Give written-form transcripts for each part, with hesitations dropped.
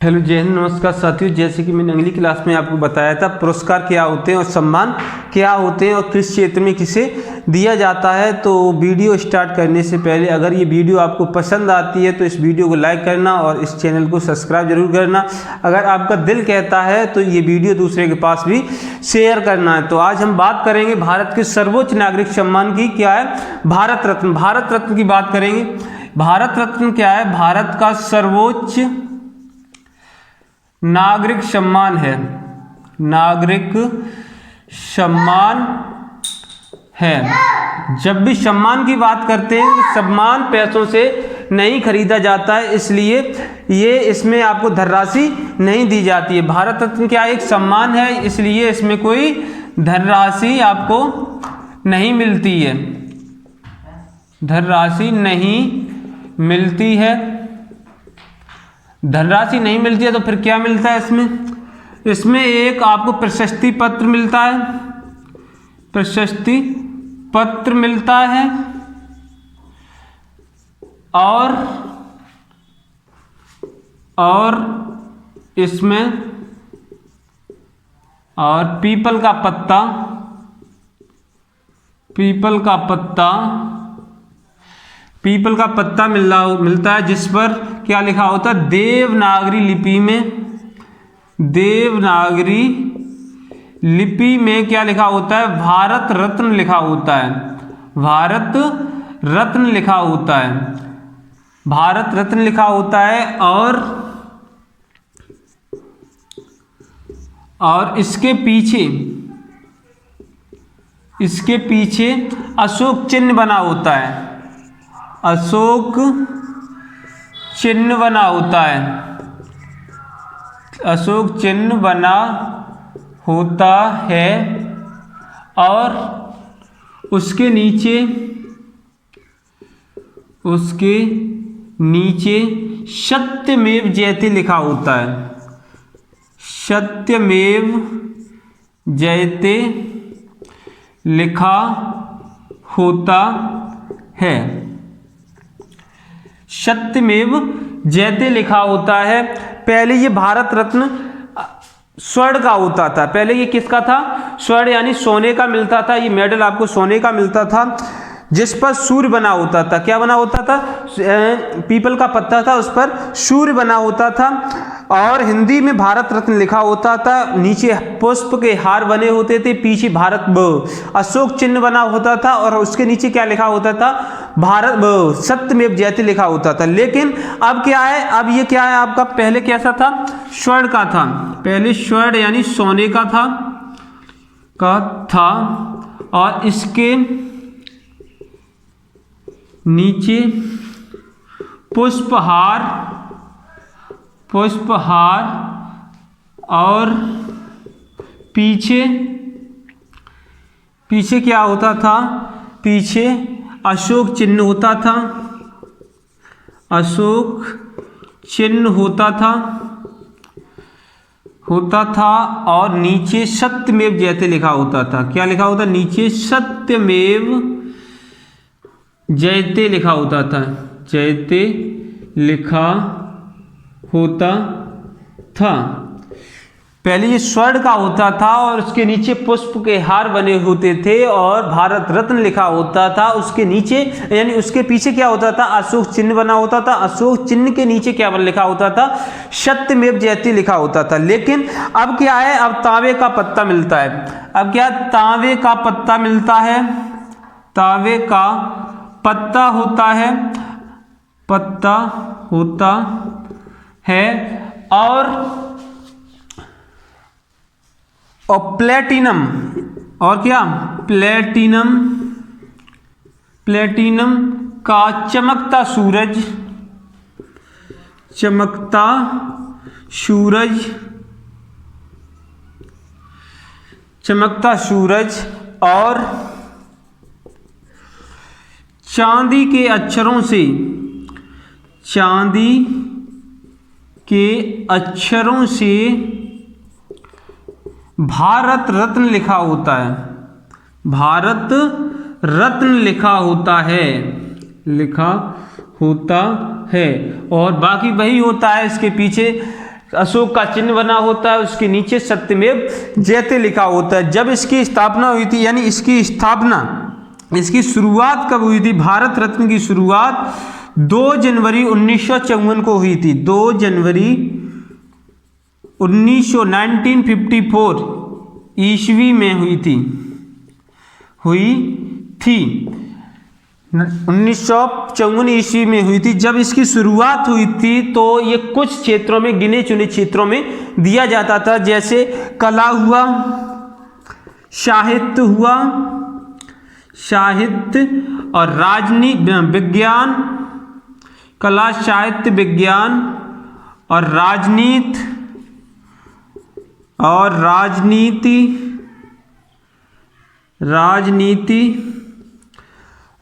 Hello जय हिंद, नमस्कार साथियों। जैसे कि मैंने अगली क्लास में आपको बताया था पुरस्कार क्या होते हैं और सम्मान क्या होते हैं और किस क्षेत्र में किसे दिया जाता है। तो वीडियो स्टार्ट करने से पहले अगर ये वीडियो आपको पसंद आती है तो इस वीडियो को लाइक करना और इस चैनल को सब्सक्राइब जरूर करना। अगर आपका दिल कहता है तो ये वीडियो दूसरे के पास भी शेयर करना है। तो आज हम बात करेंगे भारत के सर्वोच्च नागरिक सम्मान की। क्या है? भारत रत्न। भारत रत्न की बात करेंगे। भारत रत्न क्या है? भारत का सर्वोच्च नागरिक सम्मान है। नागरिक सम्मान है। जब भी सम्मान की बात करते हैं तो सम्मान पैसों से नहीं खरीदा जाता है, इसलिए ये इसमें आपको धनराशि नहीं दी जाती है। भारत रत्न क्या एक सम्मान है, इसलिए इसमें कोई धनराशि आपको नहीं मिलती है। धनराशि नहीं मिलती है। धनराशि नहीं मिलती है तो फिर क्या मिलता है इसमें एक आपको प्रशस्ति पत्र मिलता है। प्रशस्ति पत्र मिलता है और इसमें और पीपल का पत्ता मिलता है, जिस पर क्या लिखा होता है? देवनागरी लिपि में क्या लिखा होता है? भारत रत्न लिखा होता है। भारत रत्न लिखा होता है। भारत रत्न लिखा होता है और इसके पीछे अशोक चिन्ह बना होता है। अशोक चिन्ह बना होता है। अशोक चिन्ह बना होता है और उसके नीचे सत्यमेव जयते लिखा होता है। सत्यमेव जयते लिखा होता है। सत्यमेव जयते लिखा होता है। पहले ये भारत रत्न स्वर्ण का होता था। पहले ये किसका था? स्वर्ण यानी सोने का मिलता था। ये मेडल आपको सोने का मिलता था, जिस पर सूर्य बना होता था। क्या बना होता था? पीपल का पत्ता था, उस पर सूर्य बना होता था और हिंदी में भारत रत्न लिखा होता था। नीचे पुष्प के हार बने होते थे, पीछे भारत अशोक चिन्ह बना होता था और उसके नीचे क्या लिखा होता था? भारत सत्यमेव जयते लिखा होता था। लेकिन अब क्या है? अब ये क्या है आपका? पहले कैसा था? स्वर्ण का था। पहले स्वर्ण यानी सोने का था और इसके नीचे पुष्पहार और पीछे क्या होता था? पीछे अशोक चिन्ह होता था। अशोक चिन्ह होता था और नीचे सत्यमेव जयते लिखा होता था। क्या लिखा होता? नीचे सत्यमेव जयते लिखा होता था। जयते लिखा होता था। पहले ये स्वर्ण का होता था और उसके नीचे पुष्प के हार बने होते थे और भारत रत्न लिखा होता था। उसके नीचे यानी उसके पीछे क्या होता था? अशोक चिन्ह बना होता था। अशोक चिन्ह के नीचे क्या लिखा होता था? सत्यमेव जयते लिखा होता था। लेकिन अब क्या है? अब तांबे का पत्ता मिलता है। अब क्या? तांबे का पत्ता मिलता है। तांबे का पत्ता होता है और प्लेटिनम और क्या? प्लेटिनम का चमकता सूरज और चांदी के अक्षरों से भारत रत्न लिखा होता है। भारत रत्न लिखा होता है और बाकी वही होता है। इसके पीछे अशोक का चिन्ह बना होता है, उसके नीचे सत्यमेव जयते लिखा होता है। जब इसकी स्थापना हुई थी, यानी इसकी शुरुआत कब हुई थी? भारत रत्न की शुरुआत 2 जनवरी 1954 को हुई थी। 2 जनवरी 1954 ईस्वी में हुई थी 1954 ईस्वी में हुई थी। जब इसकी शुरुआत हुई थी तो ये कुछ क्षेत्रों में, गिने चुने क्षेत्रों में दिया जाता था, जैसे कला हुआ, साहित्य हुआ, साहित्य और राजनीति विज्ञान, कला साहित्य विज्ञान और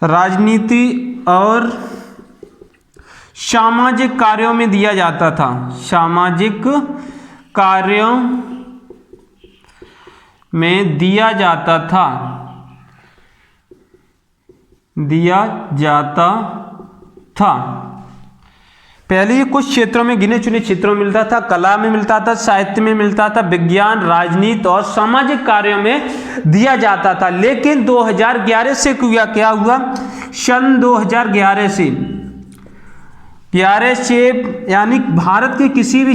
राजनीति और सामाजिक कार्यों में दिया जाता था। सामाजिक कार्यों में दिया जाता था। पहले ये कुछ क्षेत्रों में, गिने चुने क्षेत्रों में मिलता था। कला में मिलता था, साहित्य में मिलता था, विज्ञान, राजनीति और सामाजिक कार्यों में दिया जाता था। लेकिन 2011 से क्या हुआ? सन 2011 से यानी भारत के किसी भी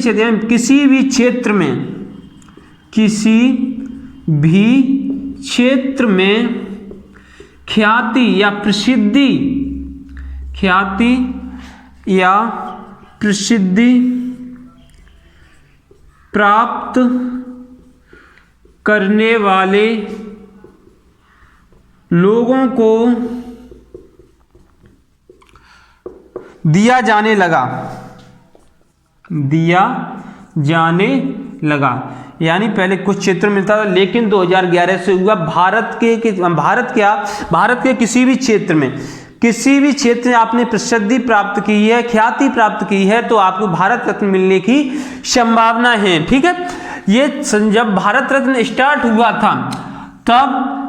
क्षेत्र में ख्याति या प्रसिद्धि प्राप्त करने वाले लोगों को दिया जाने लगा। यानी पहले कुछ क्षेत्र मिलता था, लेकिन 2011 से हुआ भारत के किसी भी क्षेत्र में आपने प्रसिद्धि प्राप्त की है, ख्याति प्राप्त की है, तो आपको भारत रत्न मिलने की संभावना है। ठीक है, ये जब भारत रत्न स्टार्ट हुआ था तब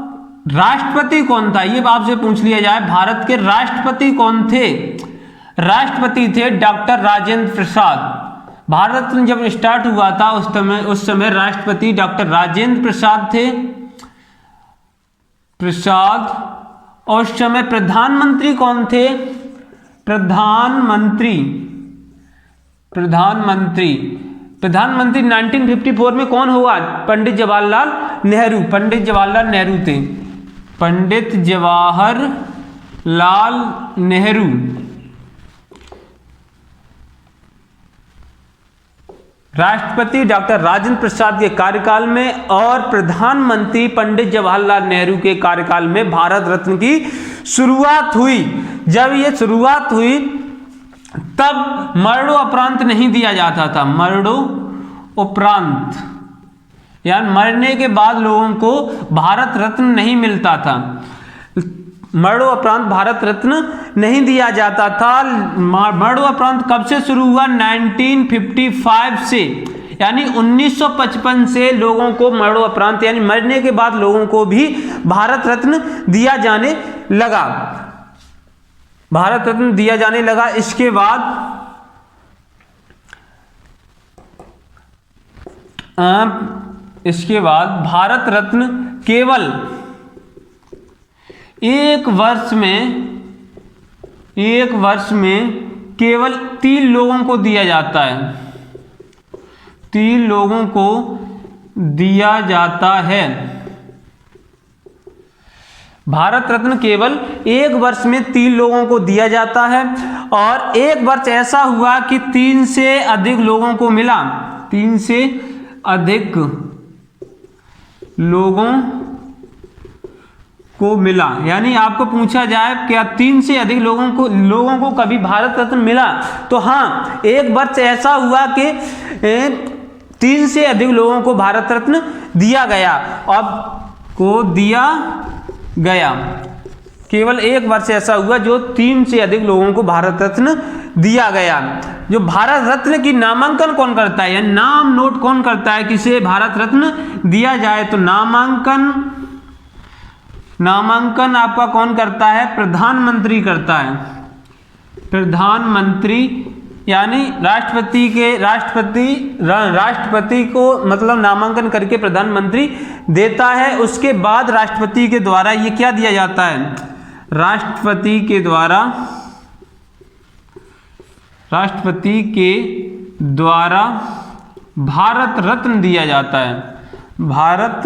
राष्ट्रपति कौन था, ये आपसे पूछ लिया जाए। भारत के राष्ट्रपति कौन थे? राष्ट्रपति थे डॉक्टर राजेंद्र प्रसाद। भारत रत्न जब स्टार्ट हुआ था उस समय राष्ट्रपति डॉक्टर राजेंद्र प्रसाद थे। और उस समय प्रधानमंत्री कौन थे? प्रधानमंत्री 1954 में कौन हुआ? पंडित जवाहरलाल नेहरू थे। पंडित जवाहरलाल नेहरू। राष्ट्रपति डॉक्टर राजेंद्र प्रसाद के कार्यकाल में और प्रधानमंत्री पंडित जवाहरलाल नेहरू के कार्यकाल में भारत रत्न की शुरुआत हुई। जब ये शुरुआत हुई तब मरणोपरांत नहीं दिया जाता था। मरणोपरांत यानी मरने के बाद लोगों को भारत रत्न नहीं मिलता था। मरणोपरांत भारत रत्न नहीं दिया जाता था। मरणोपरांत कब से शुरू हुआ? 1955 से, यानी 1955 से लोगों को मरणोपरांत यानी मरने के बाद लोगों को भी भारत रत्न दिया जाने लगा। इसके बाद भारत रत्न केवल एक वर्ष में केवल 3 लोगों को दिया जाता है। 3 लोगों को दिया जाता है। भारत रत्न केवल एक वर्ष में 3 लोगों को दिया जाता है। और एक वर्ष ऐसा हुआ कि 3 से अधिक लोगों को मिला। 3 से अधिक लोगों को मिला। यानी आपको पूछा जाए क्या 3 से अधिक लोगों को कभी भारत रत्न मिला? तो हाँ, एक वर्ष ऐसा हुआ कि 3 से अधिक लोगों को भारत रत्न दिया गया। केवल एक वर्ष ऐसा हुआ जो 3 से अधिक लोगों को भारत रत्न दिया गया। जो भारत रत्न की नामांकन कौन करता है या नाम नोट कौन करता है किसे भारत रत्न दिया जाए? तो नामांकन आपका कौन करता है? प्रधानमंत्री करता है। प्रधानमंत्री यानी राष्ट्रपति को मतलब नामांकन करके प्रधानमंत्री देता है, उसके बाद राष्ट्रपति के द्वारा ये क्या दिया जाता है, राष्ट्रपति के द्वारा भारत रत्न दिया जाता है, भारत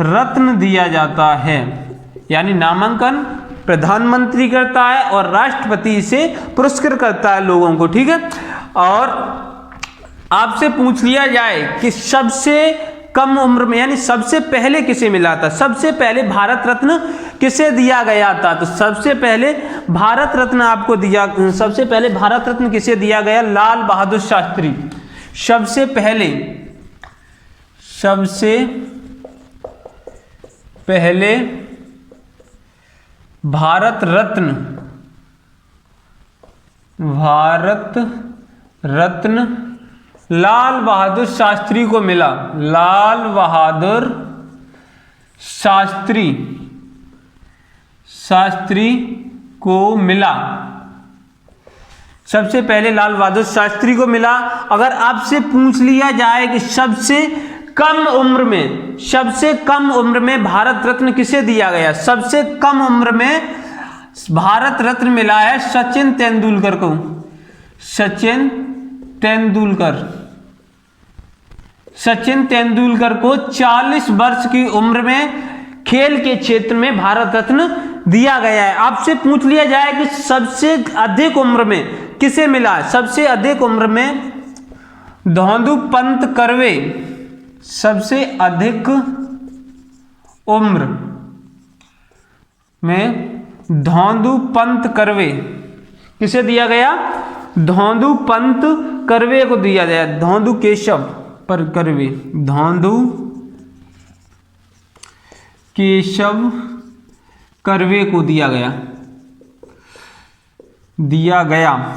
रत्न दिया जाता है। यानी नामांकन प्रधानमंत्री करता है और राष्ट्रपति से पुरस्कृत करता है लोगों को, ठीक है। और आपसे पूछ लिया जाए कि सबसे कम उम्र में यानी सबसे पहले किसे मिला था, सबसे पहले भारत रत्न किसे दिया गया था, तो सबसे पहले भारत रत्न किसे दिया गया, लाल बहादुर शास्त्री। सबसे पहले भारत रत्न लाल बहादुर शास्त्री को मिला, लाल बहादुर शास्त्री को मिला, सबसे पहले लाल बहादुर शास्त्री को मिला। अगर आपसे पूछ लिया जाए कि सबसे कम उम्र में भारत रत्न किसे दिया गया, सबसे कम उम्र में भारत रत्न मिला है सचिन तेंदुलकर को। सचिन तेंदुलकर को 40 वर्ष की उम्र में खेल के क्षेत्र में भारत रत्न दिया गया है। आपसे पूछ लिया जाए कि सबसे अधिक उम्र में किसे मिला है, सबसे अधिक उम्र में धोंदूपंत कर्वे, सबसे अधिक उम्र में धोंदूपंत कर्वे किसे दिया गया, धोंदूपंत कर्वे को दिया गया, धोंदू केशव पर कर्वे, धोंदू केशव कर्वे को दिया गया।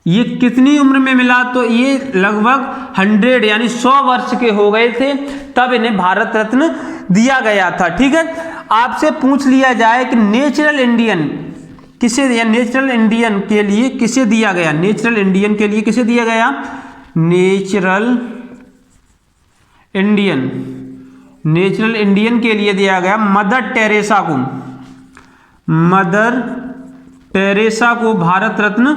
ये कितनी उम्र में मिला, तो ये लगभग 100 यानी 100 वर्ष के हो गए थे तब इन्हें भारत रत्न दिया गया था, ठीक है। आपसे पूछ लिया जाए कि नेचुरल इंडियन के लिए किसे दिया गया, नेचुरल इंडियन के लिए किसे दिया गया, नेचुरल इंडियन के लिए दिया गया मदर टेरेसा को भारत रत्न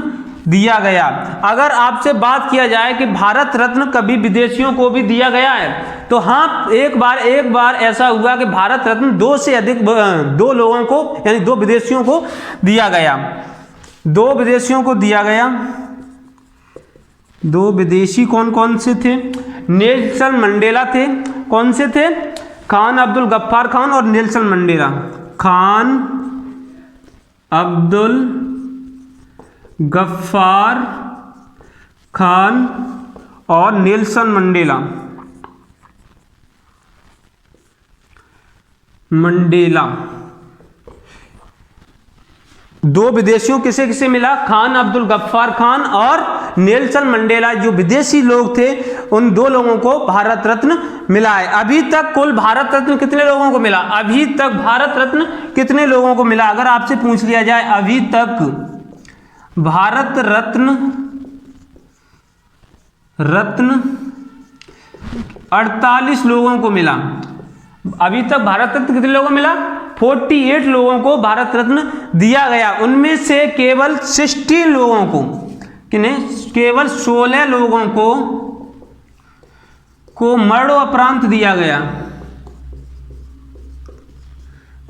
दिया गया। अगर आपसे बात किया जाए कि भारत रत्न कभी विदेशियों को भी दिया गया है, तो हाँ, एक बार ऐसा हुआ कि भारत रत्न 2 से अधिक 2 लोगों को यानी 2 विदेशियों को दिया गया। 2 विदेशियों को दिया गया। 2 विदेशी कौन कौन से थे, नेल्सन मंडेला थे। कौन से थे, खान अब्दुल गफ्फार खान और नेल्सन मंडेला। खान अब्दुल गफ्फार खान और नेल्सन मंडेला। 2 विदेशियों किसे किसे मिला, खान अब्दुल गफ्फार खान और नेल्सन मंडेला, जो विदेशी लोग थे उन 2 लोगों को भारत रत्न मिला है। अभी तक कुल भारत रत्न कितने लोगों को मिला, अभी तक भारत रत्न कितने लोगों को मिला, अगर आपसे पूछ लिया जाए अभी तक भारत रत्न 48 लोगों को मिला। अभी तक भारत रत्न कितने लोगों को मिला, 48 लोगों को भारत रत्न दिया गया। उनमें से केवल 16 लोगों को, केवल 16 लोगों को मरणोपरांत दिया गया,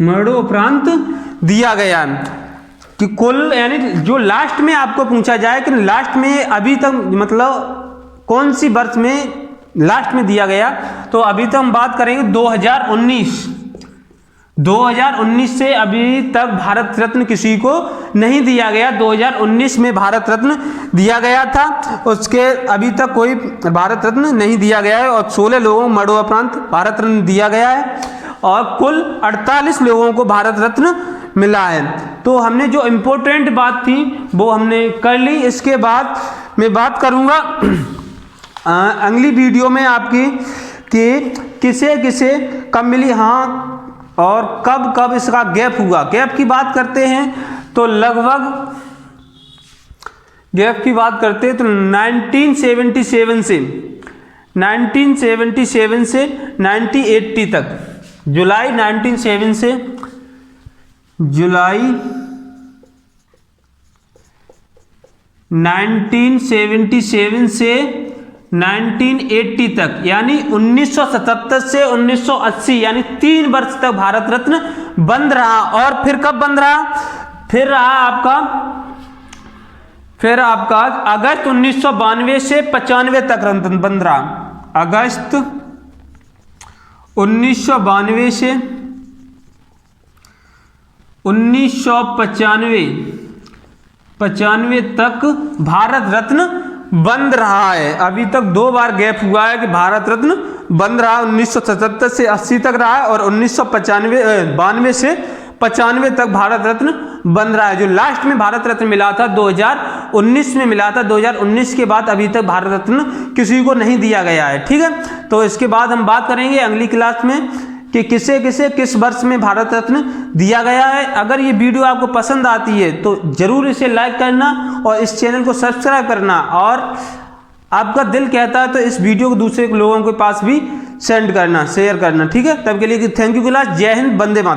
मरणोपरांत दिया गया। कि कुल यानी जो लास्ट में आपको पूछा जाए कि लास्ट में अभी तक मतलब कौन सी वर्ष में लास्ट में दिया गया, तो अभी तक हम बात करेंगे 2019 से अभी तक भारत रत्न किसी को नहीं दिया गया। 2019 में भारत रत्न दिया गया था, उसके अभी तक कोई भारत रत्न नहीं दिया गया है और 16 लोगों को मरणोपरांत भारत रत्न दिया गया है और कुल 48 लोगों को भारत रत्न मिला है। तो हमने जो इम्पोर्टेंट बात थी वो हमने कर ली। इसके बाद मैं बात करूंगा अगली वीडियो में आपकी कि किसे किसे कब मिली, हाँ, और कब कब इसका गैप हुआ। गैप की बात करते हैं तो लगभग गैप की बात करते हैं तो 1977 से 1980 तक, जुलाई 1977 से जुलाई 1977 से 1980 तक, यानी 1977 से 1980, यानी 3 वर्ष तक भारत रत्न बंद रहा। और फिर कब बंद रहा? फिर आपका अगस्त 1992 से 95 तक बंद रहा। अगस्त 1992 से 1995 तक भारत रत्न बंद रहा है। अभी तक 2 बार गैप हुआ है कि भारत रत्न बंद रहा। 1977 से 80 तक रहा है और 1992 से 95 तक भारत रत्न बंद रहा है। जो लास्ट में भारत रत्न मिला था 2019 में मिला था। 2019 के बाद अभी तक भारत रत्न किसी को नहीं दिया गया है। ठीक है, तो इसके बाद हम बात करेंगे अगली क्लास में कि किसे किसे किस वर्ष में भारत रत्न दिया गया है। अगर ये वीडियो आपको पसंद आती है तो जरूर इसे लाइक करना और इस चैनल को सब्सक्राइब करना, और आपका दिल कहता है तो इस वीडियो को दूसरे लोगों के पास भी सेंड करना, शेयर करना। ठीक है, तब के लिए थैंक यू क्लास। जय हिंद, वंदे मातरम।